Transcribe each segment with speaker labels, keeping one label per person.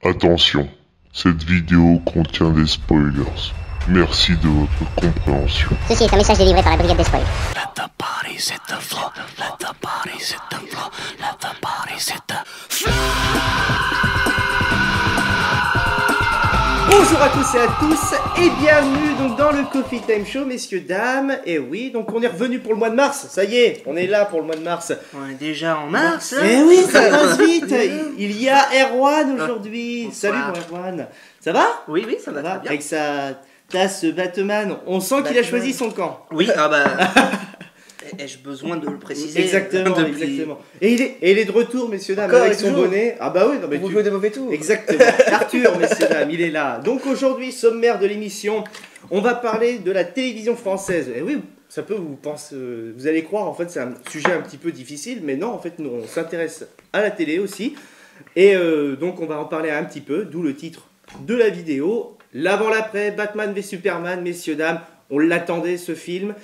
Speaker 1: Attention, cette vidéo contient des spoilers. Merci de votre compréhension.
Speaker 2: Ceci est un message délivré par la brigade des spoils.
Speaker 3: Let the bodies hit the floor. Let the bodies hit the floor. Let the bodies hit the floor.
Speaker 4: Bonjour à tous et à tous et bienvenue donc dans le Coffee Time Show, messieurs, dames. Et oui, donc on est revenu pour le mois de mars, ça y est, on est là pour le mois de mars.
Speaker 5: On est déjà en mars là.
Speaker 4: Eh oui, ça passe vite. Il y a Erwan aujourd'hui. Salut mon Erwan. Ça va?
Speaker 5: Oui, oui, ça va très bien.
Speaker 4: Avec sa tasse Batman, on sent qu'il a choisi son camp.
Speaker 5: Oui, ah bah... Ai-je besoin de le préciser?
Speaker 4: Exactement, exactement. Et il est de retour, messieurs, dames, avec son bonnet. Ah bah oui, non mais
Speaker 5: vous jouez des mauvais tours.
Speaker 4: Exactement. Arthur, messieurs, dames, il est là. Donc aujourd'hui, sommaire de l'émission, on va parler de la télévision française. Et oui, ça peut vous allez croire, en fait, c'est un sujet un petit peu difficile, mais non, en fait, nous, on s'intéresse à la télé aussi. Et donc, on va en parler un petit peu, d'où le titre de la vidéo. L'avant-l'après, Batman v Superman, messieurs, dames, on l'attendait, ce film.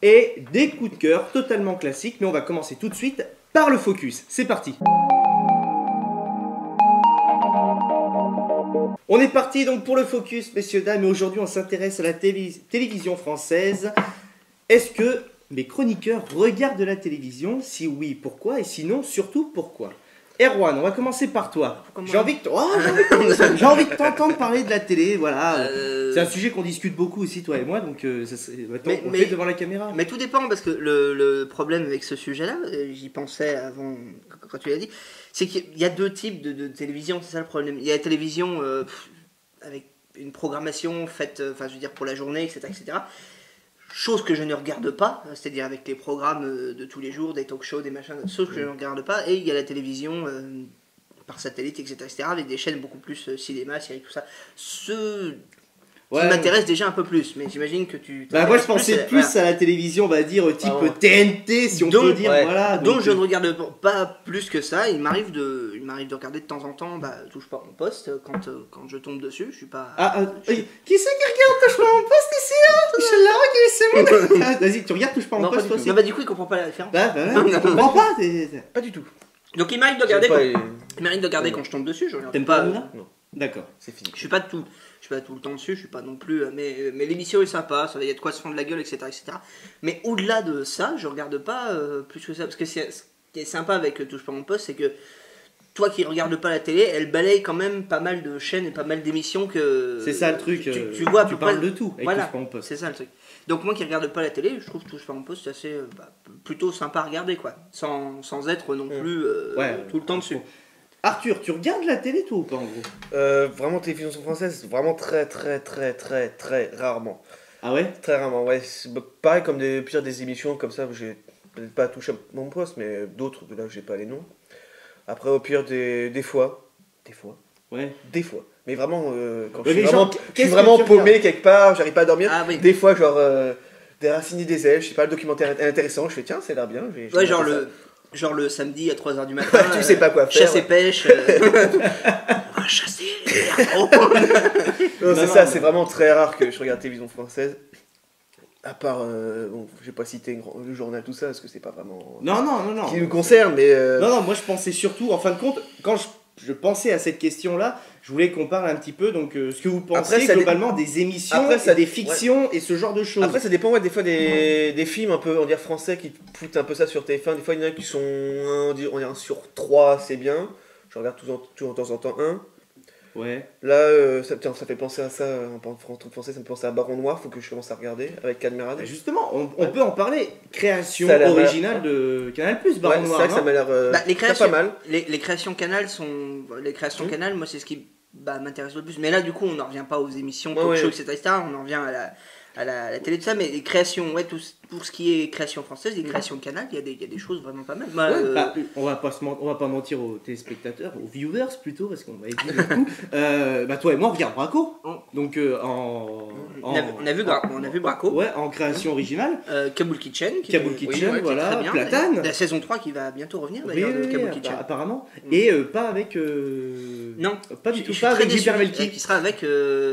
Speaker 4: Et des coups de cœur totalement classiques, mais on va commencer tout de suite par le focus. C'est parti. On est parti donc pour le focus, messieurs, dames, et aujourd'hui on s'intéresse à la télévision française. Est-ce que mes chroniqueurs regardent de la télévision? Si oui, pourquoi? Et sinon, surtout, pourquoi? Erwan, on va commencer par toi. J'ai envie de t'entendre parler de la télé, voilà. C'est un sujet qu'on discute beaucoup aussi, toi et moi, donc maintenant on fait devant la caméra.
Speaker 5: Mais tout dépend, parce que le problème avec ce sujet-là, j'y pensais avant, quand tu l'as dit, c'est qu'il y a deux types de télévision, c'est ça le problème. Il y a la télévision avec une programmation faite, enfin je veux dire pour la journée, etc., etc., chose que je ne regarde pas, c'est-à-dire avec les programmes de tous les jours, des talk shows, des machins, chose que je ne regarde pas, et il y a la télévision par satellite, etc., etc., avec des chaînes beaucoup plus cinéma, séries, tout ça. Ce qui m'intéresse déjà un peu plus, mais j'imagine que tu...
Speaker 4: Bah moi je pensais plus à la télévision, on va dire, type TNT, si on peut dire, voilà.
Speaker 5: Donc je ne regarde pas plus que ça, il m'arrive de regarder de temps en temps, Touche pas à mon poste, quand je tombe dessus, je suis pas...
Speaker 4: Qui c'est qui regarde Touche pas à mon poste ici, hein? C'est moi. Vas-y, tu regardes Touche pas à mon poste toi aussi?
Speaker 5: Non, du coup il comprend pas la différence.
Speaker 4: Il comprend pas.
Speaker 5: Pas du tout. Donc il m'arrive de regarder quand je tombe dessus, je regarde.
Speaker 4: T'aimes pas Hanouna? Non. D'accord, c'est fini.
Speaker 5: Je suis pas tout le temps dessus, je suis pas non plus, mais l'émission est sympa, il y a de quoi se fendre la gueule, etc., etc. Mais au-delà de ça, je regarde pas plus que ça, parce que ce qui est sympa avec Touche pas à mon poste, c'est que toi qui regardes pas la télé, elle balaye quand même pas mal de chaînes et pas mal d'émissions que...
Speaker 4: C'est ça le truc,
Speaker 5: tu vois,
Speaker 4: tu parles de tout avec Touche pas à mon poste.
Speaker 5: C'est ça le truc. Donc moi qui regarde pas la télé, je trouve Touche pas à mon poste assez plutôt sympa à regarder, quoi, sans être non plus tout le temps dessus.
Speaker 4: Arthur, tu regardes la télé toi ou pas en gros?
Speaker 6: Vraiment télévision française, vraiment très rarement.
Speaker 4: Ah ouais?
Speaker 6: Très rarement, ouais. Pareil comme des émissions comme ça, j'ai peut-être pas touché à mon poste, mais d'autres, de là j'ai pas les noms. Après au pire des fois.
Speaker 4: Ouais.
Speaker 6: Des fois. Mais vraiment, quand
Speaker 4: ouais,
Speaker 6: je suis vraiment paumé quelque part, j'arrive pas à dormir, des fois genre des racines et des ailes, je sais pas, le documentaire intéressant, je fais tiens, ça a l'air bien.
Speaker 5: Genre le samedi à 3h du matin,
Speaker 6: tu sais pas quoi faire.
Speaker 5: Chasse et pêche. On va chasser les
Speaker 6: non, c'est ça, c'est vraiment très rare que je regarde télévision française. À part, je vais pas citer le journal, tout ça, parce que c'est pas vraiment.
Speaker 4: Non.
Speaker 6: Qui nous concerne, mais.
Speaker 4: Non, moi je pensais surtout, en fin de compte, quand je pensais à cette question-là, je voulais qu'on parle un petit peu, donc ce que vous pensez globalement des émissions, des fictions et ce genre de choses.
Speaker 6: Après, ça dépend, des fois des films un peu, on dirait français, qui foutent un peu ça sur TF1. Des fois, il y en a qui sont, on dirait 1 sur 3, c'est bien. Je regarde tout en temps en temps un.
Speaker 4: Ouais.
Speaker 6: Là, ça fait penser à ça, en truc français, ça me fait penser à Baron Noir, faut que je commence à regarder, avec Cadmerade.
Speaker 4: Justement, on peut en parler. Création originale de Canal+, Baron Noir.
Speaker 6: C'est vrai que ça m'a l'air
Speaker 5: les créations,
Speaker 6: pas mal.
Speaker 5: Les créations Canal Canal, moi c'est ce qui m'intéresse le plus. Mais là, du coup, on n'en revient pas aux émissions, talk show, etc., on en revient à la télé, tout ça, mais les créations, pour ce qui est création française, les créations Canal, il y a des choses vraiment pas mal.
Speaker 4: On va pas mentir aux téléspectateurs, aux viewers plutôt, parce qu'on va éviter le coup. Toi et moi, on regarde Braco. Donc,
Speaker 5: on a vu Braco.
Speaker 4: Ouais, en création originale.
Speaker 5: Kaboul Kitchen,
Speaker 4: voilà,
Speaker 5: très bien.
Speaker 4: Platane.
Speaker 5: La saison 3 qui va bientôt revenir, d'ailleurs, de Kaboul Kitchen.
Speaker 4: Apparemment. Et pas avec...
Speaker 5: Non,
Speaker 4: pas du tout. Pas avec Gilbert Melki.
Speaker 5: Qui sera avec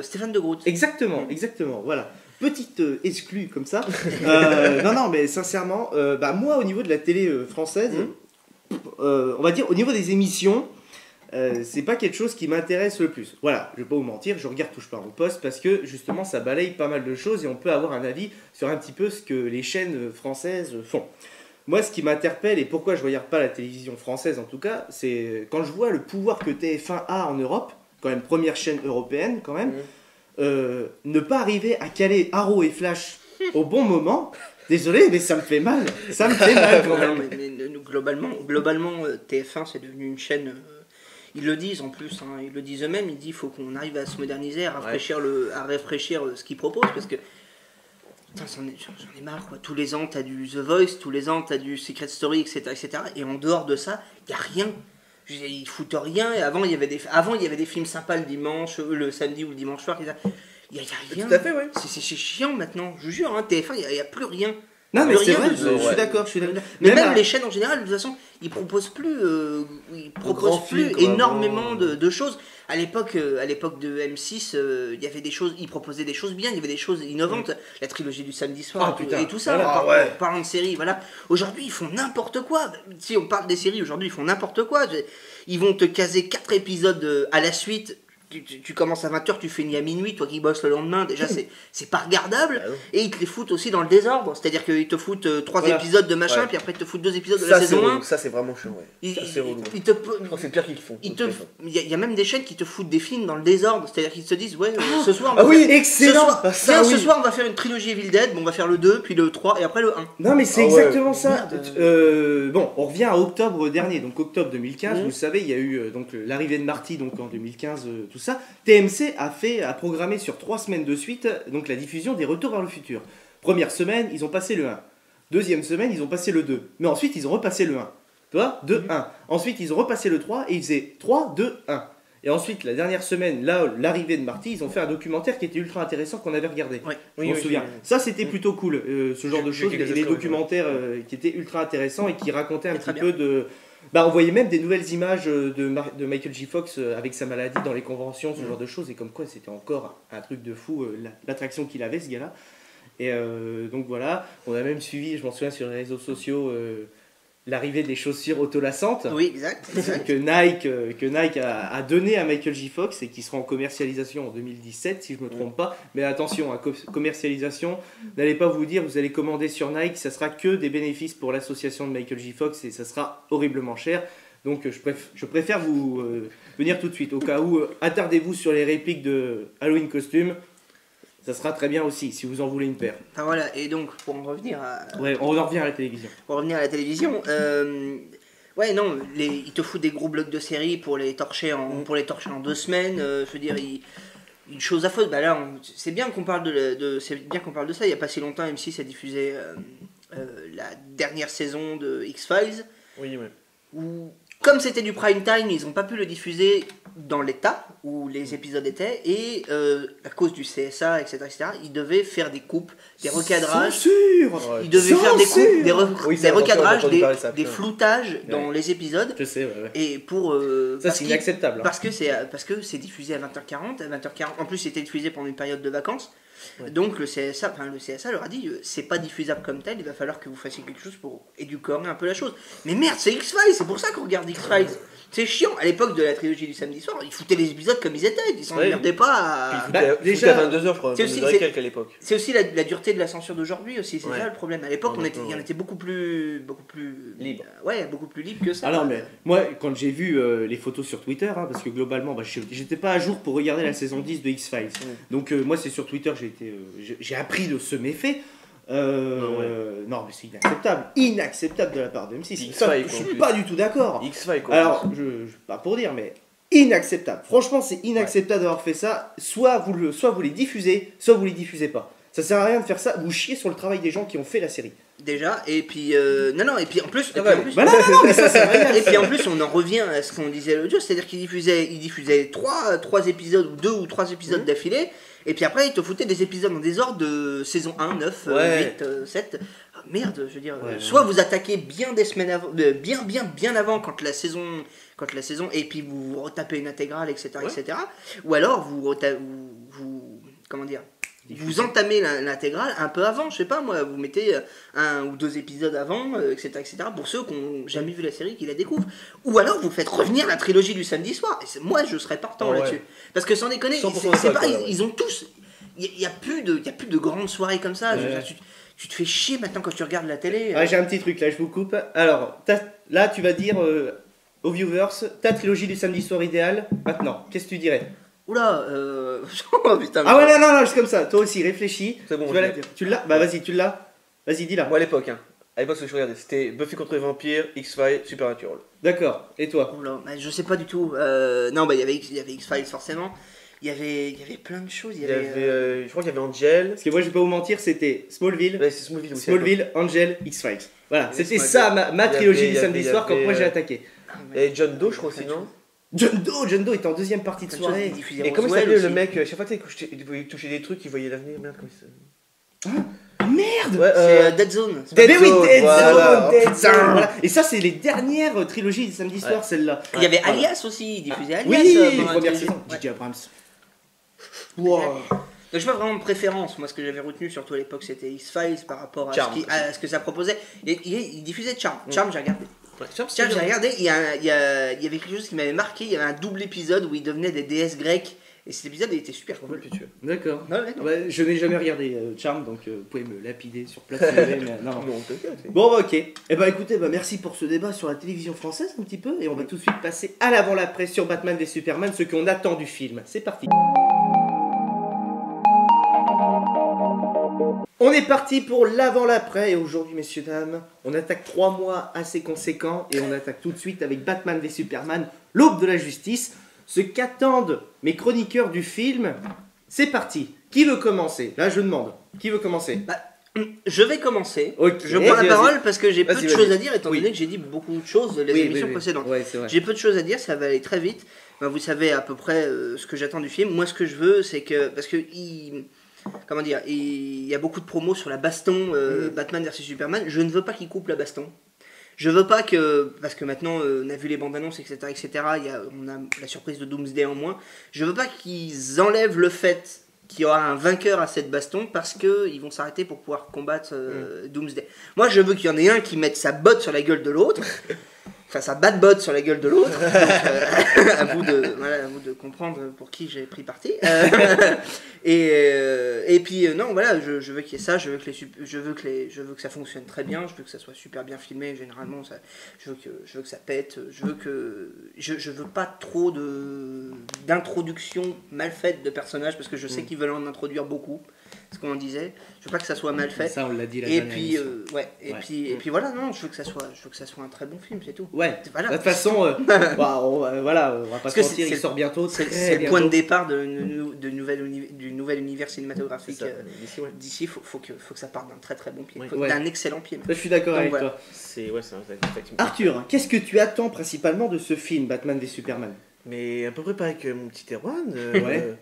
Speaker 5: Stéphane de Groot.
Speaker 4: Exactement, voilà. Petite exclue comme ça. Non, mais sincèrement, moi au niveau de la télé française, on va dire au niveau des émissions, c'est pas quelque chose qui m'intéresse le plus. Voilà, je vais pas vous mentir, je regarde Touche pas à mon poste parce que justement ça balaye pas mal de choses et on peut avoir un avis sur un petit peu ce que les chaînes françaises font. Moi, ce qui m'interpelle et pourquoi je regarde pas la télévision française en tout cas, c'est quand je vois le pouvoir que TF1 a en Europe, quand même première chaîne européenne quand même, ne pas arriver à caler Arrow et Flash au bon moment. Désolé, mais ça me fait mal. Ça me fait mal quand
Speaker 5: Non,
Speaker 4: même.
Speaker 5: mais globalement, TF1 c'est devenu une chaîne. Ils le disent en plus, hein, ils le disent eux-mêmes. Ils disent qu'il faut qu'on arrive à se moderniser, à rafraîchir ce qu'ils proposent parce que putain, j'en ai marre quoi. Tous les ans t'as du The Voice, tous les ans t'as du Secret Story, etc. Et en dehors de ça, y a rien. Ils foutent rien. Et avant il y avait des films sympas le dimanche, le samedi ou le dimanche soir. Il y a rien.
Speaker 6: Tout à fait, ouais.
Speaker 5: C'est chiant maintenant. Je vous jure, hein, TF1, il y a plus rien.
Speaker 4: Non, mais
Speaker 5: Plus
Speaker 4: c'est
Speaker 5: rien
Speaker 4: vrai,
Speaker 5: de-
Speaker 4: je suis d'accord.
Speaker 5: Mais même
Speaker 4: à-
Speaker 5: les chaînes en général, de toute façon, ils proposent plus,
Speaker 6: grands films, quoi,
Speaker 5: énormément
Speaker 6: avant.
Speaker 5: de choses. À l'époque de M6, il y avait des choses, ils proposaient des choses bien, il y avait des choses innovantes. La trilogie du samedi soir
Speaker 4: Ah, putain.
Speaker 5: et tout ça.
Speaker 4: Voilà.
Speaker 5: En parlant de séries, voilà. Aujourd'hui, ils font n'importe quoi. Si on parle des séries, aujourd'hui, ils font n'importe quoi. Ils vont te caser 4 épisodes à la suite. Tu commences à 20h, tu finis à minuit, toi qui bosses le lendemain, déjà c'est pas regardable.
Speaker 6: Ah non.
Speaker 5: Et ils te les foutent aussi dans le désordre, c'est-à-dire qu'ils te foutent 3
Speaker 4: Voilà.
Speaker 5: épisodes de machin,
Speaker 6: Ouais.
Speaker 5: puis après ils te foutent 2 épisodes de
Speaker 6: Ça,
Speaker 5: la
Speaker 6: c'est
Speaker 5: saison 1.
Speaker 6: relou. Ça, c'est vraiment chiant, ouais.
Speaker 5: Il
Speaker 6: Ça, c'est relou.
Speaker 5: il te,
Speaker 6: Je crois que c'est le pire qu'ils font.
Speaker 5: il y a même des chaînes qui te foutent des films dans le désordre, c'est-à-dire qu'ils te disent ouais ce soir on
Speaker 6: Ah
Speaker 5: va
Speaker 6: oui,
Speaker 5: faire-
Speaker 4: excellent.
Speaker 5: ce soir,
Speaker 6: Ah, ça,
Speaker 5: tiens,
Speaker 6: oui.
Speaker 5: ce soir on va faire une trilogie Evil Dead, bon, on va faire le 2 puis le 3 et après le 1.
Speaker 4: Non, mais c'est
Speaker 6: Ah ouais.
Speaker 4: exactement ça.
Speaker 5: Merde.
Speaker 4: Bon, on revient à octobre dernier, donc octobre 2015.
Speaker 6: Mhm.
Speaker 4: Vous le savez, il y a eu donc l'arrivée de Marty donc en 2015, tout ça. TMC a programmé sur 3 semaines de suite donc la diffusion des Retours vers le futur. Première semaine, ils ont passé le 1. Deuxième semaine, ils ont passé le 2. Mais ensuite, ils ont repassé le 1. Tu vois 2, 1. Ensuite, ils ont repassé le 3 et ils faisaient 3, 2, 1. Et ensuite, la dernière semaine, là, l'arrivée de Marty, ils ont fait un documentaire qui était ultra intéressant qu'on avait regardé.
Speaker 5: Ouais.
Speaker 4: Je m'en souviens. Ça, c'était plutôt cool, ce genre de
Speaker 6: J'ai
Speaker 4: choses,
Speaker 6: quelques
Speaker 4: les
Speaker 6: extraits,
Speaker 4: documentaires qui étaient ultra intéressants et qui racontaient un
Speaker 5: Très
Speaker 4: petit
Speaker 5: bien.
Speaker 4: peu de... Bah, on voyait même des nouvelles images de Michael J. Fox avec sa maladie dans les conventions, ce genre de choses, et comme quoi c'était encore un truc de fou, l'attraction qu'il avait, ce gars-là. Et donc voilà, on a même suivi, je m'en souviens sur les réseaux sociaux, l'arrivée des chaussures autolassantes.
Speaker 5: Oui, exact.
Speaker 4: Que Nike a donné à Michael J. Fox et qui sera en commercialisation en 2017 si je me trompe pas. Mais attention, commercialisation, n'allez pas vous dire vous allez commander sur Nike, ça sera que des bénéfices pour l'association de Michael J. Fox et ça sera horriblement cher. Donc je préfère vous venir tout de suite. Au cas où, attardez-vous sur les répliques de Halloween Costume. Ça sera très bien aussi si vous en voulez une paire.
Speaker 5: Enfin voilà, et donc pour en revenir à,
Speaker 4: Ouais, on en revient à la télévision.
Speaker 5: la télévision, ouais non, ils te foutent des gros blocs de séries pour les torcher en 2 semaines. Je veux dire, une chose à faute. Bah là, c'est bien qu'on parle c'est bien qu'on parle de ça. Il y a pas si longtemps, M6 a diffusé la dernière saison de X-Files.
Speaker 6: Oui, ouais.
Speaker 5: Où, comme c'était du prime time, ils n'ont pas pu le diffuser dans l'état où les épisodes étaient, et à cause du CSA, etc., ils devaient faire des coupes, des recadrages.
Speaker 4: Censure
Speaker 6: Ouais.
Speaker 5: Ils devaient faire des coupes,
Speaker 6: Oui,
Speaker 5: des
Speaker 6: ça,
Speaker 5: recadrages,
Speaker 6: j'ai entendu parler de ça,
Speaker 5: des
Speaker 6: putain.
Speaker 5: floutages dans les épisodes.
Speaker 4: Je sais, ouais.
Speaker 5: Et pour.
Speaker 4: Ça,
Speaker 5: parce
Speaker 4: c'est
Speaker 5: qu'il-
Speaker 4: inacceptable. Hein.
Speaker 5: Parce que c'est diffusé à 20h40. À 20h40. En plus, c'était diffusé pendant une période de vacances.
Speaker 6: Ouais.
Speaker 5: Donc le CSA leur a dit c'est pas diffusable comme tel, il va falloir que vous fassiez quelque chose pour édulcorer un peu la chose. Mais merde, c'est X-Files, c'est pour ça qu'on regarde X-Files. C'est chiant. À l'époque de la trilogie du samedi soir, ils foutaient les épisodes comme ils étaient. Ils s'en
Speaker 6: Ouais.
Speaker 5: emmerdaient pas à.
Speaker 4: Bah, déjà-
Speaker 6: déjà à 22h, je crois.
Speaker 5: C'est aussi-
Speaker 6: 22h et quelques à l'époque.
Speaker 5: C'est aussi la dureté de la censure d'aujourd'hui aussi, c'est
Speaker 6: Ouais.
Speaker 5: ça le problème. À l'époque,
Speaker 6: Ouais,
Speaker 5: il y en était beaucoup plus
Speaker 6: Libre.
Speaker 5: Ouais, beaucoup plus libre que ça.
Speaker 4: Alors, mais moi, quand j'ai vu les photos sur Twitter, hein, parce que globalement, bah, j'étais pas à jour pour regarder la saison 10 de X-Files. Donc, moi, c'est sur Twitter que j'ai appris de ce méfait. Non, mais c'est inacceptable. Inacceptable de la part de M6.
Speaker 6: X-Files,
Speaker 4: Ça, je
Speaker 6: quoi,
Speaker 4: suis
Speaker 6: en plus.
Speaker 4: pas du tout d'accord.
Speaker 6: X-Files, quoi.
Speaker 4: Alors, pas pour dire, mais inacceptable. Franchement, c'est inacceptable d'avoir fait ça. Soit vous les diffusez, soit vous les diffusez pas. Ça sert à rien de faire ça. Vous chiez sur le travail des gens qui ont fait la série.
Speaker 5: Déjà, et puis non, et puis en plus,
Speaker 6: Ah ouais.
Speaker 4: Bah non, mais ça, c'est rien.
Speaker 5: et puis en plus, on en revient à ce qu'on disait l'autre jour, c'est-à-dire qu'ils diffusaient 3 épisodes ou 2 ou 3 épisodes d'affilée, et puis après ils te foutaient des épisodes en désordre de saison 1, 9,
Speaker 6: Ouais.
Speaker 5: 8, 7. Ah, merde, je veux dire,
Speaker 4: Ouais,
Speaker 5: soit vous attaquez bien des semaines avant, bien avant quand la saison, et puis vous retapez une intégrale, etc., etc., ou alors vous comment dire, Vous entamez l'intégrale un peu avant, je sais pas moi, vous mettez 1 ou 2 épisodes avant, etc., pour ceux qui n'ont jamais vu la série, qui la découvrent. Ou alors vous faites revenir la trilogie du samedi soir. Et moi je serais partant là-dessus. Parce que sans déconner,
Speaker 6: 100%
Speaker 5: c'est pas,
Speaker 6: d'accord,
Speaker 5: ils ont tous. Il n'y a plus de grandes soirées comme ça. Je veux dire, tu te fais chier maintenant quand tu regardes la télé.
Speaker 4: J'ai un petit truc là, je vous coupe. Alors, là tu vas dire aux viewers, ta trilogie du samedi soir idéal, maintenant, qu'est-ce que tu dirais?
Speaker 5: Oula, oh, putain.
Speaker 4: Ah ouais, non, juste comme ça, toi aussi, réfléchis.
Speaker 6: C'est bon,
Speaker 4: Tu
Speaker 6: je
Speaker 4: vas la
Speaker 6: l'ai.
Speaker 4: dire. Tu l'as? Bah vas-y, tu l'as. Vas-y, dis-la.
Speaker 6: Moi à l'époque, ce que je regardais, c'était Buffy contre les vampires, X-Files, Supernatural.
Speaker 4: D'accord, et toi?
Speaker 5: Oula, bah, je sais pas du tout. Non, bah il y avait X-Files forcément. Il y avait plein de choses.
Speaker 6: Il y avait, je crois qu'il y avait Angel.
Speaker 4: Parce que moi je vais pas vous mentir, c'était Smallville,
Speaker 6: Ouais, c'est Smallville aussi.
Speaker 4: Smallville, Angel, X-Files. Voilà,
Speaker 5: Il y avait
Speaker 4: c'était
Speaker 5: Smallville.
Speaker 4: ça ma
Speaker 6: Il y
Speaker 4: trilogie
Speaker 6: avait-
Speaker 4: du samedi
Speaker 6: il y
Speaker 4: soir quand
Speaker 6: avait,
Speaker 4: moi j'ai attaqué.
Speaker 6: Et John Doe, je crois aussi, non?
Speaker 4: John Doe était en deuxième partie de
Speaker 5: Plein de choses,
Speaker 4: soirée.
Speaker 5: il diffusait
Speaker 6: Et comment il
Speaker 5: Roswell
Speaker 6: s'appelait le
Speaker 5: aussi.
Speaker 6: mec, chaque fois il voyait toucher des trucs, il voyait l'avenir, merde, comment il s'appelle?
Speaker 4: Merde!
Speaker 6: Ouais,
Speaker 5: C'est Dead Zone.
Speaker 6: Dead
Speaker 4: Mais oui,
Speaker 6: Zone,
Speaker 4: Dead
Speaker 6: voilà.
Speaker 4: Zone, Dead
Speaker 6: Oh,
Speaker 4: Zone,
Speaker 6: putain.
Speaker 4: voilà. Et ça, c'est les dernières trilogies du samedi soir, celle-là.
Speaker 5: Il y avait Alias aussi, il diffusait Alias.
Speaker 4: Oui,
Speaker 5: pendant la
Speaker 4: première
Speaker 5: trilogie.
Speaker 4: saison.
Speaker 5: Ouais.
Speaker 4: J.J. Abrams. Wow.
Speaker 5: Donc, je pas vraiment de préférence. Moi, ce que j'avais retenu, surtout à l'époque, c'était X-Files par rapport à
Speaker 6: Charmed
Speaker 5: à ce que ça proposait. Et il diffusait Charmed. Charmed, j'ai regardé.
Speaker 6: Ouais,
Speaker 5: Charmed, j'ai regardé. Il y avait quelque chose qui m'avait marqué. Il y avait un double épisode où ils devenaient des déesses grecques. Et cet épisode, il était super cool.
Speaker 4: D'accord.
Speaker 5: Ouais, ouais, non.
Speaker 4: Bah, je n'ai jamais regardé Charm, donc vous pouvez me lapider sur place. si vous voulez, mais non.
Speaker 6: Non, peut-être.
Speaker 4: Bon, bah, ok. Eh ben, écoutez, bah, merci pour ce débat sur la télévision française un petit peu, et on va tout de suite passer à l'avant-l'après sur Batman v Superman, ce qu'on attend du film. C'est parti. On est parti pour l'avant-l'après, et aujourd'hui, messieurs, dames, on attaque 3 mois assez conséquents, et on attaque tout de suite avec Batman v Superman, l'aube de la justice. Ce qu'attendent mes chroniqueurs du film, c'est parti. Qui veut commencer? Là, je demande. Qui veut commencer?
Speaker 5: Bah, je vais commencer.
Speaker 4: Ok.
Speaker 5: Je prends la
Speaker 6: Vas-y,
Speaker 5: parole parce que j'ai peu
Speaker 6: Vas-y,
Speaker 5: de
Speaker 6: vas-y.
Speaker 5: choses à dire, étant
Speaker 4: Oui.
Speaker 5: donné que j'ai dit beaucoup de choses dans les émissions précédentes.
Speaker 4: Ouais, c'est vrai.
Speaker 5: J'ai peu de choses à dire, ça va aller très vite. Ben, vous savez à peu près ce que j'attends du film. Moi, ce que je veux, c'est que. Parce que. Comment dire? Il y a beaucoup de promos sur la baston Batman vs Superman. Je ne veux pas qu'il coupe la baston. Je veux pas que. Parce que maintenant, on a vu les bandes annonces, etc. On a la surprise de Doomsday en moins. Je veux pas qu'ils enlèvent le fait qu'il y aura un vainqueur à cette baston parce qu'ils vont s'arrêter pour pouvoir combattre Doomsday. Moi, je veux qu'il y en ait un qui mette sa botte sur la gueule de l'autre. Enfin, sa bad botte sur la gueule de l'autre. Donc, à vous de comprendre pour qui j'ai pris parti. Et puis non, voilà, je veux qu'il y ait ça. Je veux que ça fonctionne très bien. Je veux que ça soit super bien filmé. Généralement, je veux que ça pète. Je veux pas trop d'introduction mal faite de personnages parce que je sais qu'ils veulent en introduire beaucoup. Ce qu'on disait. Je veux pas que ça soit mal fait.
Speaker 4: Ça, on l'a dit la
Speaker 5: Et
Speaker 4: dernière
Speaker 5: puis,
Speaker 4: émission.
Speaker 5: et puis voilà, non, je veux que ça soit un très bon film, c'est tout.
Speaker 4: Ouais,
Speaker 5: Voilà.
Speaker 4: de toute façon, bah, on va pas
Speaker 5: Parce
Speaker 4: se
Speaker 5: que
Speaker 4: mentir, il sort bientôt.
Speaker 5: C'est
Speaker 4: très
Speaker 5: le point de
Speaker 4: bientôt.
Speaker 5: départ du nouvel univers cinématographique
Speaker 6: C'est ça, d'ici, ouais.
Speaker 5: d'ici. Faut que ça parte d'un très très bon pied,
Speaker 6: Ouais.
Speaker 5: d'un excellent pied.
Speaker 4: Ça, je suis d'accord
Speaker 5: Donc,
Speaker 4: avec
Speaker 5: voilà.
Speaker 4: toi.
Speaker 6: C'est un
Speaker 4: Arthur, qu'est-ce que tu attends principalement de ce film, Batman v Superman?
Speaker 6: Mais à peu près pareil que mon petit Erwan.
Speaker 4: Ouais.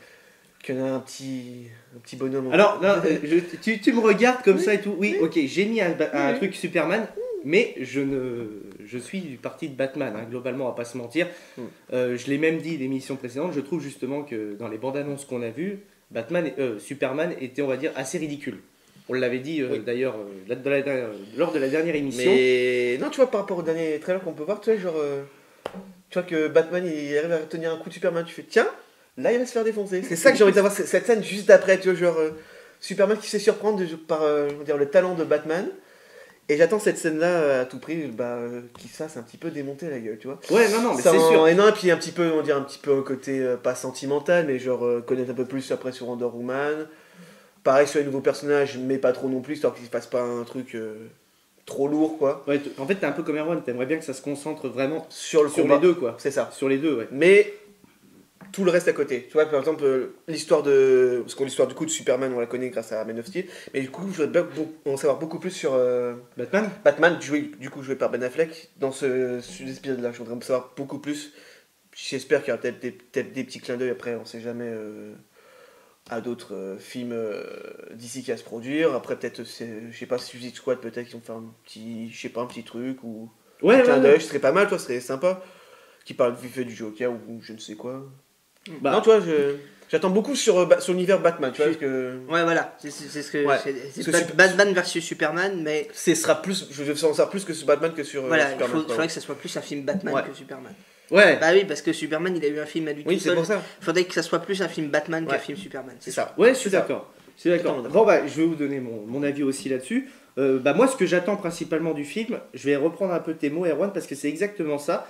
Speaker 6: Qu'on a un petit bonhomme.
Speaker 4: Alors, non, tu me regardes comme ça et tout. Oui, ok, j'ai mis un truc Superman, mais je suis du parti de Batman, hein, globalement, on va pas se mentir. Je l'ai même dit l'émission précédente, je trouve justement que dans les bandes annonces qu'on a vues, Superman était, on va dire, assez ridicule. On l'avait dit d'ailleurs lors de la dernière émission.
Speaker 6: Mais non, tu vois, par rapport au dernier trailer qu'on peut voir, tu vois, genre. Tu vois que Batman il arrive à tenir un coup de Superman, tu fais tiens, là il va se faire défoncer. C'est ça que j'ai envie d'avoir, cette scène juste après, tu vois, genre Superman qui se fait surprendre par le talent de Batman. Et j'attends cette scène-là à tout prix, qui se fasse un petit peu démonter la gueule, tu vois.
Speaker 4: Ouais, non, mais
Speaker 6: Ça
Speaker 4: c'est sûr.
Speaker 6: Et non, et puis un petit peu, on dirait un petit peu un côté pas sentimental, mais genre connaître un peu plus après sur Wonder Woman. Pareil sur les nouveaux personnages, mais pas trop non plus, histoire qu'il se passe pas un truc trop lourd, quoi.
Speaker 4: Ouais, en fait, t'es un peu comme Erwan, t'aimerais bien que ça se concentre vraiment
Speaker 6: Sur le
Speaker 4: sur
Speaker 6: combat.
Speaker 4: les deux, quoi.
Speaker 6: C'est ça.
Speaker 4: Sur les deux, ouais.
Speaker 6: Mais tout le reste à côté. Tu vois, par exemple, l'histoire de. Parce que l'histoire du coup de Superman, on la connaît grâce à Man of Steel. Mais du coup, je voudrais bien en savoir beaucoup plus sur
Speaker 4: Batman?
Speaker 6: Batman, joué par Ben Affleck, dans cet épisode-là. Je voudrais en savoir beaucoup plus. J'espère qu'il y aura peut-être des petits clins d'œil après, on sait jamais, à d'autres films d'ici qui va se produire. Après, peut-être, je sais pas, Suicide Squad, peut-être qu'ils vont faire un petit truc ou.
Speaker 4: Ouais,
Speaker 6: un clin
Speaker 4: ouais,
Speaker 6: d'œil,
Speaker 4: ouais.
Speaker 6: ce serait pas mal, toi, ce serait sympa. Qui parle vite fait du Joker ou je ne sais quoi.
Speaker 4: Bah,
Speaker 6: non, toi, J'attends beaucoup sur l'univers Batman, tu vois, parce que
Speaker 5: Ouais, voilà, c'est ce que.
Speaker 6: Ouais.
Speaker 5: C'est
Speaker 6: Parce que
Speaker 5: Batman versus Superman, mais
Speaker 6: ce sera plus, je vais en savoir plus que sur Batman que sur
Speaker 5: voilà, il
Speaker 6: Superman. quoi.
Speaker 5: faudrait que ça soit plus un film Batman
Speaker 6: Ouais.
Speaker 5: que Superman.
Speaker 4: Ouais.
Speaker 5: Bah oui, parce que Superman, il a eu un film à lui
Speaker 6: Oui,
Speaker 5: tout
Speaker 6: c'est
Speaker 5: seul.
Speaker 6: pour ça.
Speaker 5: Il faudrait que ça soit plus un film Batman qu'un
Speaker 6: Ouais.
Speaker 5: film Superman.
Speaker 6: C'est ça.
Speaker 4: Ouais, je suis
Speaker 6: C'est ça.
Speaker 4: d'accord. Je suis d'accord.
Speaker 6: Totalement
Speaker 4: Bon, bah, je vais vous donner mon avis aussi là-dessus. Bah, moi, ce que j'attends principalement du film, je vais reprendre un peu tes mots, Erwan, parce que c'est exactement ça.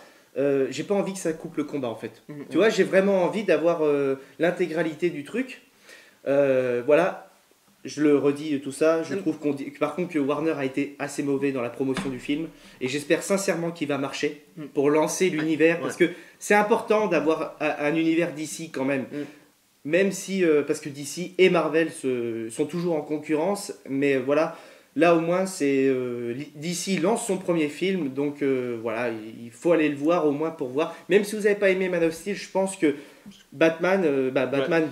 Speaker 4: J'ai pas envie que ça coupe le combat, en fait.
Speaker 5: Mhm.
Speaker 4: Tu vois, j'ai vraiment envie d'avoir l'intégralité du truc. Voilà. Je le redis, tout ça. Je trouve par contre que Warner a été assez mauvais dans la promotion du film. Et j'espère sincèrement qu'il va marcher pour lancer l'univers.
Speaker 6: Ouais.
Speaker 4: Parce que c'est important d'avoir un univers d'ici quand même. Même si, parce que DC et Marvel sont toujours en concurrence. Mais voilà, là au moins, DC lance son premier film. Donc voilà, il faut aller le voir au moins pour voir. Même si vous n'avez pas aimé Man of Steel, je pense que Batman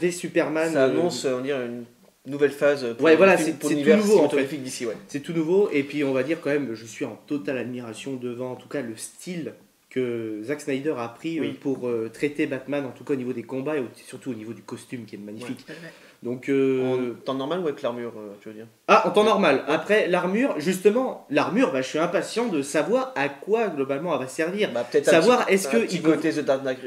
Speaker 4: v Superman.
Speaker 6: Ça annonce, on dirait, une nouvelle phase pour
Speaker 4: Ouais, voilà,
Speaker 6: pour
Speaker 4: c'est
Speaker 6: l'univers
Speaker 4: tout nouveau, en
Speaker 6: cinématographique d'ici, ouais.
Speaker 4: C'est tout nouveau, et puis on va dire quand même, je suis en totale admiration devant en tout cas le style que Zack Snyder a pris
Speaker 6: Oui.
Speaker 4: pour traiter Batman, en tout cas au niveau des combats et surtout au niveau du costume qui est magnifique.
Speaker 5: Ouais.
Speaker 4: Donc,
Speaker 6: En temps normal ou avec l'armure, tu veux dire?
Speaker 4: en temps normal. Après, l'armure, justement, je suis impatient de savoir à quoi globalement elle va servir.
Speaker 6: Bah, peut-être
Speaker 4: Savoir, est-ce
Speaker 6: un
Speaker 4: que
Speaker 6: petit
Speaker 4: ils vont-
Speaker 6: côté The Dark Knight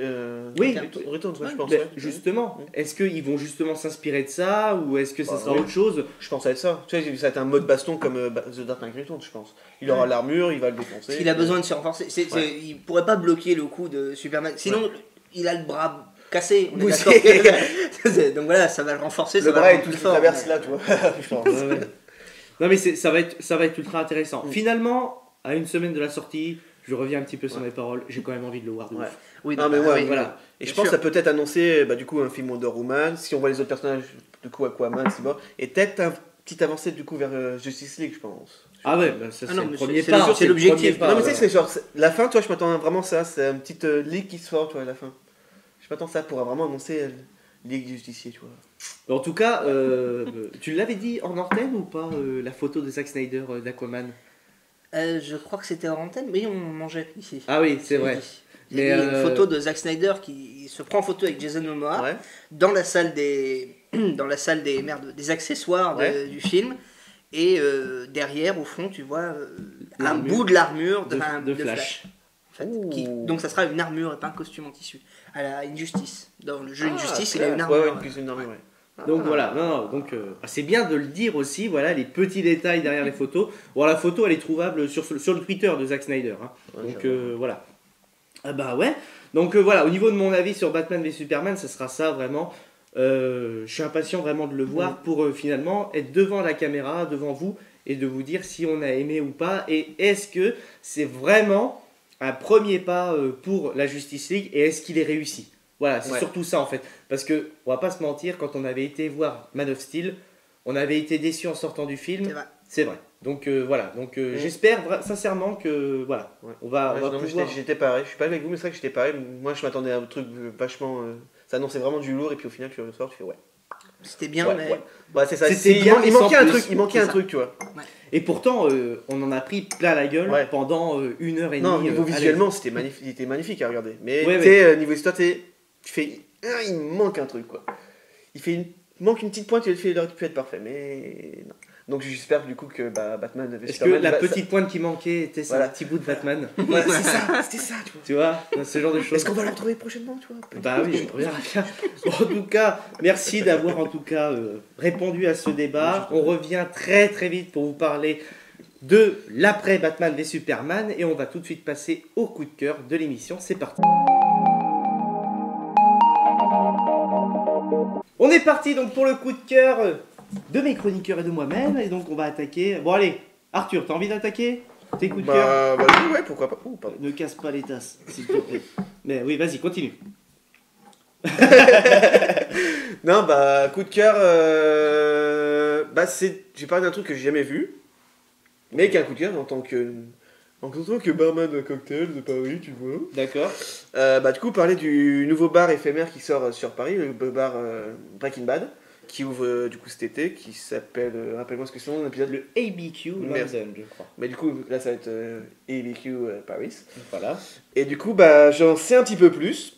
Speaker 4: Oui.
Speaker 6: Returns, ouais, je pense.
Speaker 4: Mais
Speaker 6: ouais.
Speaker 4: justement,
Speaker 6: Mm.
Speaker 4: est-ce qu'ils vont justement s'inspirer de ça ou est-ce que ça
Speaker 6: Bah,
Speaker 4: sera
Speaker 6: oui.
Speaker 4: autre chose?
Speaker 6: Je pense à être ça. Tu sais, ça va être un mode baston comme The Dark Knight Returns, je pense. Il aura l'armure, il va le défoncer.
Speaker 5: Il a besoin de se renforcer.
Speaker 6: Ouais.
Speaker 5: Il pourrait pas bloquer le coup de Superman. Sinon, il a le bras cassé. On est
Speaker 6: Oui,
Speaker 5: d'accord. Donc voilà, ça va le renforcer.
Speaker 6: Le
Speaker 5: ça va
Speaker 6: bras
Speaker 5: le
Speaker 6: et
Speaker 5: rendre
Speaker 6: tout
Speaker 5: plus
Speaker 6: ce qui
Speaker 5: fort.
Speaker 6: traverse là, tu vois. Je pense.
Speaker 4: Ouais, ouais. Non mais ça va être ultra intéressant. Finalement, à une semaine de la sortie, je reviens un petit peu sur mes paroles, j'ai quand même envie de le voir de
Speaker 6: Ouais.
Speaker 4: ouf.
Speaker 5: Oui,
Speaker 6: Non, mais
Speaker 5: bah,
Speaker 6: ouais,
Speaker 5: oui.
Speaker 4: Voilà.
Speaker 6: Et je
Speaker 5: Bien
Speaker 6: pense que
Speaker 5: sûr.
Speaker 6: ça peut être annoncé du coup un film Wonder Woman, si on voit les autres personnages, du coup Aquaman, Cyborg, et peut-être un petit avancée du coup vers Justice League, je pense.
Speaker 4: Ah ouais, bah ça
Speaker 5: Ah
Speaker 4: c'est
Speaker 5: non,
Speaker 4: le
Speaker 5: mais
Speaker 4: premier
Speaker 5: c'est
Speaker 4: pas.
Speaker 5: le- c'est
Speaker 4: le
Speaker 5: l'objectif.
Speaker 4: premier pas,
Speaker 6: Non mais tu sais,
Speaker 4: voilà.
Speaker 6: c'est genre, la fin, toi je m'attends vraiment à ça, c'est une petite ligue qui se forme, tu vois, à la fin. Je m'attends à ça pour vraiment annoncer Ligue du Justicier, tu vois.
Speaker 4: En tout cas, tu l'avais dit en antenne ou pas, la photo de Zack Snyder d'Aquaman?
Speaker 5: Je crois que c'était hors antenne, mais on mangeait ici.
Speaker 4: Ah oui, c'est vrai.
Speaker 5: Il y
Speaker 4: Mais,
Speaker 5: a une photo de Zack Snyder qui se prend en photo avec Jason Momoa
Speaker 6: Ouais.
Speaker 5: dans la salle des des accessoires
Speaker 6: Ouais.
Speaker 5: du film. Et derrière, au fond, tu vois un
Speaker 4: L'armure
Speaker 5: bout de l'armure
Speaker 4: de Flash.
Speaker 5: en fait,
Speaker 6: Ouh.
Speaker 5: donc ça sera une armure et pas un costume en tissu. À la Injustice. Dans le jeu Injustice, il a
Speaker 6: classe.
Speaker 5: une armure.
Speaker 6: Ouais, ouais, plus une armure, ouais.
Speaker 4: Donc voilà, non, donc c'est bien de le dire aussi, voilà les petits détails derrière les photos. Bon, la photo elle est trouvable sur le Twitter de Zack Snyder, hein.
Speaker 6: Ouais,
Speaker 4: Donc
Speaker 6: j'avoue.
Speaker 4: voilà. Ah bah ouais. Donc voilà, au niveau de mon avis sur Batman v Superman, ça sera ça vraiment. Je suis impatient vraiment de le voir pour finalement être devant la caméra, devant vous, et de vous dire si on a aimé ou pas, et est-ce que c'est vraiment un premier pas pour la Justice League, et est-ce qu'il est réussi? Voilà, c'est
Speaker 6: Ouais.
Speaker 4: surtout ça en fait. Parce que, on va pas se mentir, quand on avait été voir Man of Steel, on avait été déçus en sortant du film.
Speaker 5: C'est vrai.
Speaker 4: C'est vrai. Donc voilà, donc j'espère sincèrement que voilà,
Speaker 6: Ouais.
Speaker 4: on va,
Speaker 6: Ouais,
Speaker 4: on va
Speaker 6: non, mais
Speaker 4: pouvoir...
Speaker 6: j'étais pareil, je suis pas avec vous, mais c'est vrai que j'étais pareil. Moi je m'attendais à un truc vachement. Ça annonçait vraiment du lourd, et puis au final tu ressors, tu fais ouais.
Speaker 5: C'était bien,
Speaker 6: Ouais,
Speaker 5: mais.
Speaker 6: ouais. Ouais, c'est ça.
Speaker 4: C'était
Speaker 6: Il
Speaker 4: bien,
Speaker 6: man- il
Speaker 4: mais
Speaker 6: manquait
Speaker 4: sans
Speaker 6: un
Speaker 4: plus.
Speaker 6: truc, il manquait
Speaker 5: C'est
Speaker 6: un
Speaker 5: ça.
Speaker 6: truc, tu vois.
Speaker 4: Et pourtant, on en a pris plein la gueule
Speaker 6: Ouais.
Speaker 4: pendant 1 heure et
Speaker 6: Non,
Speaker 4: demie.
Speaker 6: niveau
Speaker 4: allez.
Speaker 6: visuellement, c'était magnifique, il était magnifique à regarder. Mais
Speaker 4: Ouais,
Speaker 6: tu sais, niveau histoire, tu fais. Il manque un truc, quoi. Il manque une petite pointe, il aurait pu être parfait, mais non. Donc j'espère du coup que Batman avait
Speaker 4: Est-ce que
Speaker 6: Superman,
Speaker 4: la
Speaker 6: bah,
Speaker 4: petite pointe qui manquait était
Speaker 6: Voilà.
Speaker 4: un petit bout de Batman?
Speaker 6: Voilà, c'est ça, c'était ça, tu vois.
Speaker 4: Tu vois, ce genre de choses.
Speaker 6: Est-ce qu'on va le retrouver prochainement, tu vois?
Speaker 4: Bah oui, on verra bien. Bon, en tout cas, merci d'avoir en tout cas répondu à ce débat. On revient très très vite pour vous parler de l'après Batman v Superman et on va tout de suite passer au coup de cœur de l'émission. C'est parti. On est parti donc pour le coup de cœur de mes chroniqueurs et de moi-même et donc on va attaquer. Bon allez, Arthur, t'as envie d'attaquer tes coups de cœur?
Speaker 6: Vas-y, ouais, pourquoi pas. Ouh, pardon.
Speaker 4: Ne casse pas les tasses, s'il te plaît. Mais oui, vas-y, continue.
Speaker 6: Non, coup de cœur, j'ai parlé d'un truc que j'ai jamais vu, mais qui est un coup de cœur en tant que barman de cocktail de Paris, tu vois.
Speaker 4: D'accord.
Speaker 6: Du coup, parler du nouveau bar éphémère qui sort sur Paris, le bar Breaking Bad, qui ouvre du coup cet été, qui s'appelle, rappelle-moi ce que c'est le nom de l'épisode.
Speaker 4: Le ABQ
Speaker 6: Merci.
Speaker 4: London, je crois.
Speaker 6: Mais du coup, là ça va être ABQ Paris.
Speaker 4: Voilà.
Speaker 6: Et du coup, j'en sais un petit peu plus.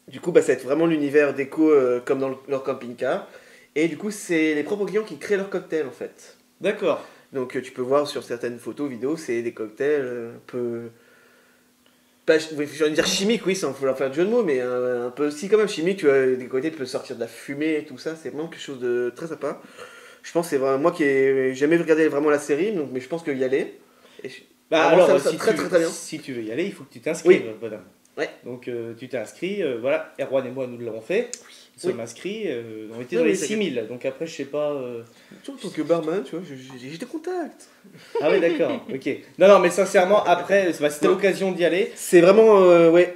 Speaker 6: Du coup, bah, ça va être vraiment l'univers déco comme dans leur camping-car. Et du coup, c'est les propres clients qui créent leurs cocktails en fait.
Speaker 4: D'accord.
Speaker 6: Donc tu peux voir sur certaines photos, vidéos, c'est des cocktails un peu... Pas, oui, j'ai envie de dire chimique, oui, sans vouloir faire de jeu de mots, mais un peu aussi quand même chimique. Tu vois, des cocktails peuvent sortir de la fumée et tout ça. C'est vraiment quelque chose de très sympa. Je pense que c'est vraiment... Moi qui ai jamais regardé vraiment la série, donc, mais je pense qu'il y aller. Et
Speaker 4: Bah
Speaker 6: vraiment,
Speaker 4: alors,
Speaker 6: ça
Speaker 4: si,
Speaker 6: très,
Speaker 4: tu,
Speaker 6: très, très bien.
Speaker 4: si tu veux y aller, il faut que tu t'inscrives,
Speaker 6: Oui.
Speaker 4: madame.
Speaker 6: Ouais.
Speaker 4: Donc tu t'es inscrit, voilà, Erwan et moi nous l'avons fait. Nous sommes inscrits, on était dans
Speaker 6: Oui,
Speaker 4: les
Speaker 6: oui,
Speaker 4: 6000, donc après je sais pas...
Speaker 6: En tant que barman, tu vois, j'ai des contacts.
Speaker 4: Ah oui d'accord, ok. Non mais sincèrement, après, c'était
Speaker 6: Non.
Speaker 4: l'occasion d'y aller.
Speaker 6: C'est vraiment, ouais,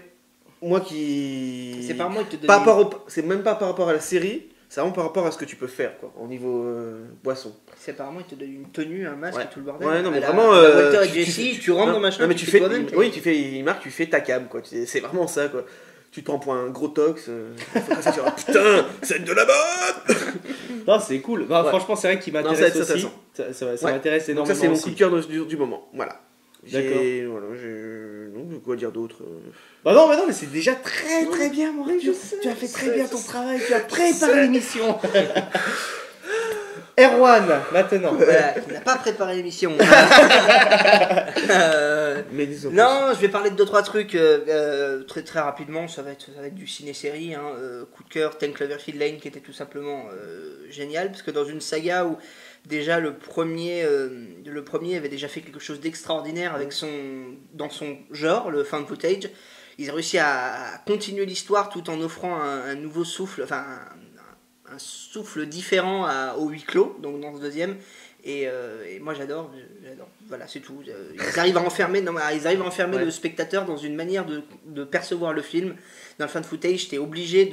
Speaker 6: moi qui...
Speaker 5: C'est par moi qui te donne.
Speaker 6: Par rapport c'est même pas par rapport à la série, c'est vraiment par rapport à ce que tu peux faire, quoi, au niveau boisson.
Speaker 5: C'est apparemment, il te donne une tenue, un masque
Speaker 6: Ouais.
Speaker 5: et tout le bordel.
Speaker 6: Ouais, non, mais
Speaker 5: À la-
Speaker 6: vraiment,
Speaker 5: à la Walter
Speaker 6: tu-
Speaker 5: et
Speaker 6: tu-
Speaker 5: Jesse,
Speaker 6: tu-
Speaker 5: tu rentres
Speaker 6: non,
Speaker 5: dans machin,
Speaker 6: non, mais
Speaker 5: tu
Speaker 6: tu
Speaker 5: fais
Speaker 6: fais,
Speaker 5: toi-même.
Speaker 6: oui, il marque, tu fais ta cam, quoi. C'est vraiment ça, quoi. Tu te prends pour un gros tox, faut comme ça, tu vas, putain, c'est de la bonne.
Speaker 4: Non, c'est cool. Non,
Speaker 6: Ouais.
Speaker 4: franchement, c'est vrai qu'il
Speaker 6: Non, ça va
Speaker 4: m'intéresse
Speaker 6: être
Speaker 4: aussi.
Speaker 6: intéressant.
Speaker 4: Ça
Speaker 6: Ouais.
Speaker 4: m'intéresse
Speaker 6: Donc
Speaker 4: énormément
Speaker 6: ça, c'est mon
Speaker 4: aussi.
Speaker 6: coup de cœur du moment. Voilà.
Speaker 4: D'accord.
Speaker 6: Voilà, non, quoi dire d'autre
Speaker 4: Bah non, mais c'est déjà très bien, mon Arthur. Tu as fait très bien ton travail, tu as préparé l'émission. Erwan, maintenant.
Speaker 5: Voilà, qui n'a pas préparé l'émission.
Speaker 6: Mais disons
Speaker 5: Non, je vais parler de 2-3 trucs très très rapidement. Ça va être du ciné-série. Hein. Coup de cœur, 10 Cloverfield Lane qui était tout simplement génial. Parce que dans une saga où déjà le premier avait déjà fait quelque chose d'extraordinaire avec dans son genre, le found footage, ils ont réussi à continuer l'histoire tout en offrant un nouveau souffle, enfin un souffle différent au huis clos, donc dans ce deuxième. Et moi j'adore. Voilà, c'est tout. Ils arrivent à enfermer,
Speaker 6: Ouais.
Speaker 5: le spectateur dans une manière de percevoir le film. Dans le fan footage, t'es obligé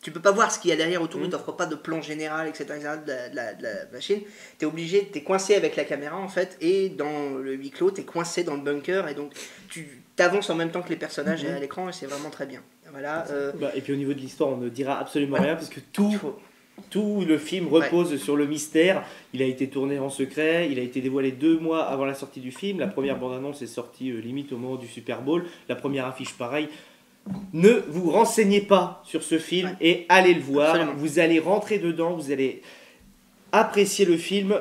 Speaker 5: tu peux pas voir ce qu'il y a derrière autour, ils t'offrent pas de plan général, etc. de la machine. T'es coincé avec la caméra en fait, et dans le huis clos, t'es coincé dans le bunker, et donc tu t'avances en même temps que les personnages à l'écran, et c'est vraiment très bien. Voilà.
Speaker 4: Bah, et puis au niveau de l'histoire, on ne dira absolument rien parce que tout le film repose sur le mystère. Il a été tourné en secret, il a été dévoilé 2 mois avant la sortie du film. La première bande-annonce est sortie limite au moment du Super Bowl. La première affiche, pareil. Ne vous renseignez pas sur ce film et allez le voir.
Speaker 5: Absolument.
Speaker 4: Vous allez rentrer dedans, vous allez apprécier le film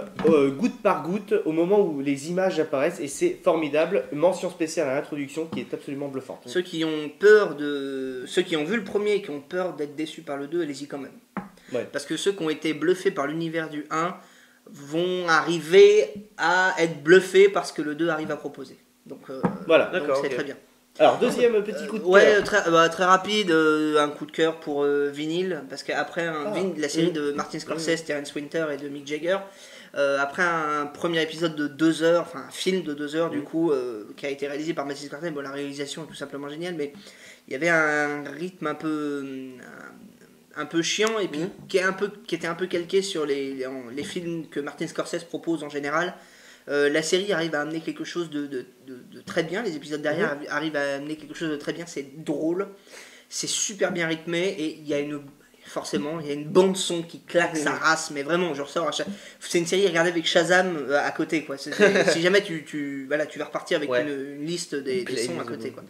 Speaker 4: goutte par goutte au moment où les images apparaissent et c'est formidable. Mention spéciale à l'introduction qui est absolument bluffante.
Speaker 5: Ceux qui ont vu le premier et qui ont peur d'être déçus par le 2, allez-y quand même.
Speaker 4: Ouais.
Speaker 5: Parce que ceux qui ont été bluffés par l'univers du 1 vont arriver à être bluffés parce que le 2 arrive à proposer. Donc,
Speaker 4: Voilà.
Speaker 5: donc
Speaker 6: D'accord,
Speaker 5: c'est
Speaker 6: ok.
Speaker 5: très bien.
Speaker 4: Alors deuxième petit coup de cœur.
Speaker 5: Ouais, très rapide, un coup de cœur pour Vinyl, parce qu'après la série de Martin Scorsese, Terence Winter et de Mick Jagger, après un premier épisode de 2 heures, enfin un film de 2 heures du coup, qui a été réalisé par Martin Scorsese, bon, la réalisation est tout simplement géniale, mais il y avait un rythme un peu chiant et puis qui était un peu calqué sur les films que Martin Scorsese propose en général. La série arrive à amener quelque chose de très bien, les épisodes derrière arrivent à amener quelque chose de très bien, c'est drôle, c'est super bien rythmé et il y a une bande son qui claque sa race, mais vraiment je ressors c'est une série à regarder avec Shazam à côté quoi. Si jamais tu vas repartir avec une liste des sons à côté quoi.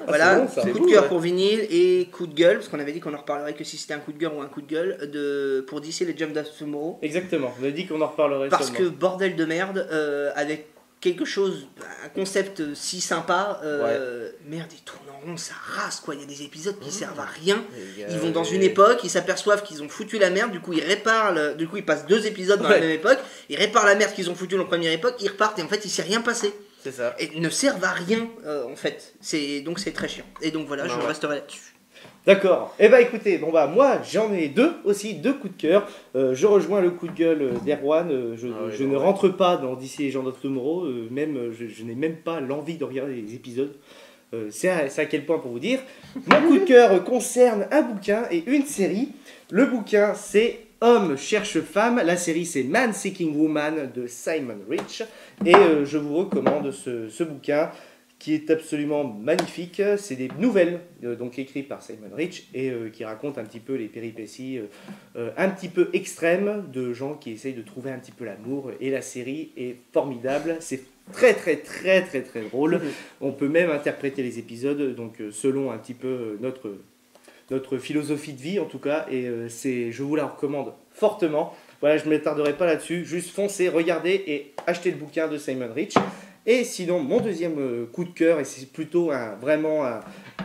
Speaker 5: Voilà,
Speaker 4: c'est bon, ça.
Speaker 5: coup de cœur pour Vinyl et coup de gueule, parce qu'on avait dit qu'on en reparlerait que si c'était un coup de cœur ou un coup de gueule pour DC Legend of Tomorrow.
Speaker 4: Exactement, on a dit qu'on en reparlerait
Speaker 5: Parce
Speaker 4: seulement.
Speaker 5: que bordel de merde, avec quelque chose, un concept si sympa, merde, ils tournent en rond, ça rase quoi. Il y a des épisodes qui servent à rien. Ils vont dans une époque, ils s'aperçoivent qu'ils ont foutu la merde, du coup ils passent 2 épisodes dans la même époque, ils réparent la merde qu'ils ont foutu dans la première époque, ils repartent et en fait il s'est rien passé.
Speaker 6: C'est ça.
Speaker 5: Et ne servent à rien en fait. Donc c'est très chiant. Et donc voilà, je resterai là-dessus.
Speaker 4: D'accord. Eh ben écoutez, moi j'en ai 2 aussi, 2 coups de cœur. Je rejoins le coup de gueule d'Erwan. Je ne rentre pas dans DC Legends of Tomorrow. Je n'ai même pas l'envie de regarder les épisodes. C'est à quel point pour vous dire. Mon coup de cœur concerne un bouquin et une série. Le bouquin c'est Homme cherche femme. La série c'est Man Seeking Woman de Simon Rich. Et je vous recommande ce bouquin qui est absolument magnifique. C'est des nouvelles donc écrites par Simon Rich et qui racontent un petit peu les péripéties un petit peu extrêmes de gens qui essayent de trouver un petit peu l'amour. Et la série est formidable. C'est très drôle. On peut même interpréter les épisodes donc selon un petit peu notre notre philosophie de vie en tout cas, et je vous la recommande fortement. Voilà, je ne m'attarderai pas là-dessus, juste foncez, regardez et achetez le bouquin de Simon Rich. Et sinon, mon deuxième coup de cœur, et c'est plutôt vraiment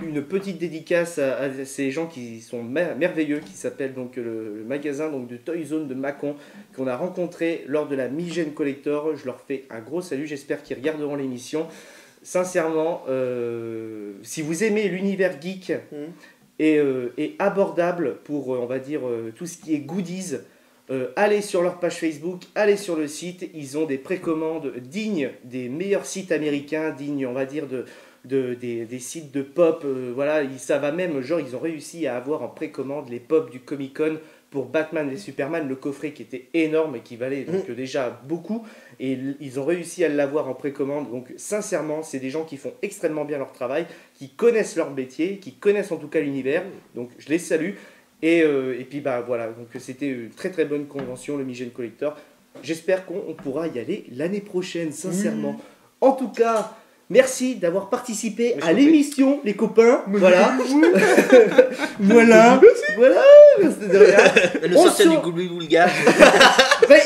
Speaker 4: une petite dédicace à ces gens qui sont merveilleux, qui s'appelle donc le magasin donc, de Toy Zone de Mâcon, qu'on a rencontré lors de la Mi-Gène Collector. Je leur fais un gros salut, j'espère qu'ils regarderont l'émission. Sincèrement, si vous aimez l'univers geek et abordable pour, on va dire, tout ce qui est goodies, allez sur leur page Facebook, allez sur le site, ils ont des précommandes dignes des meilleurs sites américains, dignes, on va dire, des sites de pop, voilà, ça va même, genre, ils ont réussi à avoir en précommande les pop du Comic Con pour Batman et Superman, le coffret qui était énorme et qui valait donc déjà beaucoup, et ils ont réussi à l'avoir en précommande. Donc sincèrement, c'est des gens qui font extrêmement bien leur travail, qui connaissent leur métier, qui connaissent en tout cas l'univers, donc je les salue. Et puis bah voilà, donc c'était une très très bonne convention, le Mi-Gène Collector. J'espère qu'on pourra y aller l'année prochaine, sincèrement. En tout cas, merci d'avoir participé à l'émission, les copains. Voilà. Voilà. Voilà. Merci de rien.
Speaker 5: Le sortir du goulou vulgaire.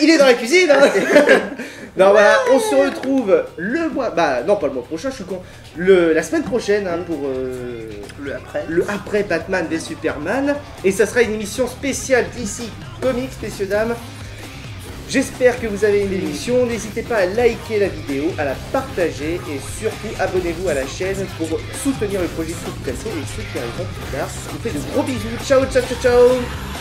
Speaker 4: Il est dans la cuisine. Hein. Non, voilà, on se retrouve le mois. Bah, non, pas le mois prochain, je suis con. La semaine prochaine hein, pour le après Batman v Superman. Et ça sera une émission spéciale DC Comics, messieurs, dames. J'espère que vous avez aimé l'émission. N'hésitez pas à liker la vidéo, à la partager et surtout abonnez-vous à la chaîne pour soutenir le projet de Picasso et ceux qui arriveront plus tard. Je vous fais de gros bisous. Ciao, ciao, ciao, ciao.